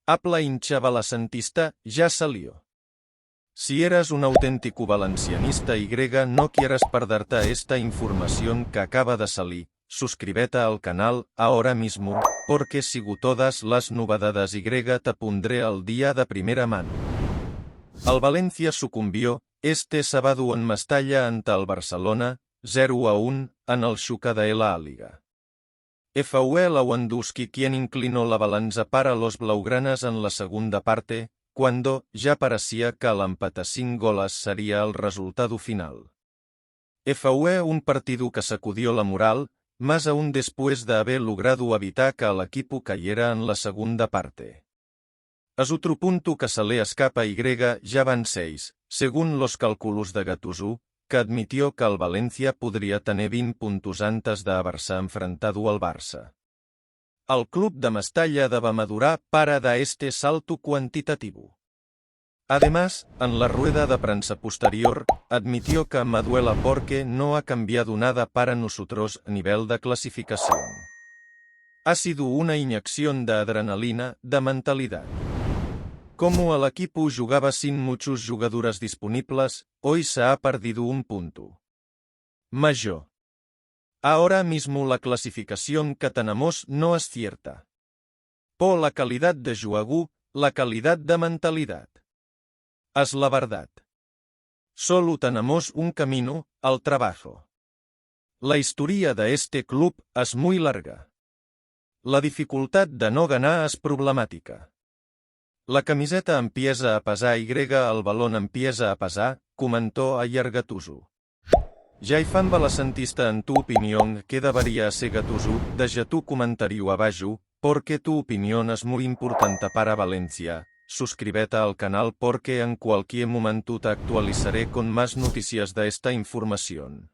Habla hincha valacentista, ya salió. Si eres un auténtico valencianista y no quieras perderte esta información que acaba de salir, suscríbete al canal ahora mismo, porque sigo todas las novedades y te pondré al día de primera mano. El Valencia sucumbió este sábado en Mestalla ante el Barcelona, 0-1, en el Xuca de la Liga. Fue Lewandowski quien inclinó la balanza para los blaugranas en la segunda parte, cuando ya parecía que el empate a 5 goles sería el resultado final. Fue un partido que sacudió la moral, más aún después de haber logrado evitar que el equipo cayera en la segunda parte. Es otro punto que se le escapa y ya van 6, según los cálculos de Gattuso, que admitió que el Valencia podría tener 20 puntos antes de haberse enfrentado al Barça. El club de Mestalla debe madurar para dar este salto cuantitativo. Además, en la rueda de prensa posterior, admitió que me duela porque no ha cambiado nada para nosotros a nivel de clasificación. Ha sido una inyección de adrenalina, de mentalidad. Como el equipo jugaba sin muchos jugadores disponibles, hoy se ha perdido un punto mayor. Ahora mismo la clasificación que tenemos no es cierta. Por la calidad de juego, la calidad de mentalidad. Es la verdad. Solo tenemos un camino, el trabajo. La historia de este club es muy larga. La dificultad de no ganar es problemática. La camiseta empieza a pesar y el balón empieza a pesar, comentó ayer Gattuso. Jaifan valacentista, en tu opinión, ¿qué debería ser Gattuso? Deja tu comentario abajo, porque tu opinión es muy importante para Valencia. Suscríbete al canal porque en cualquier momento te actualizaré con más noticias de esta información.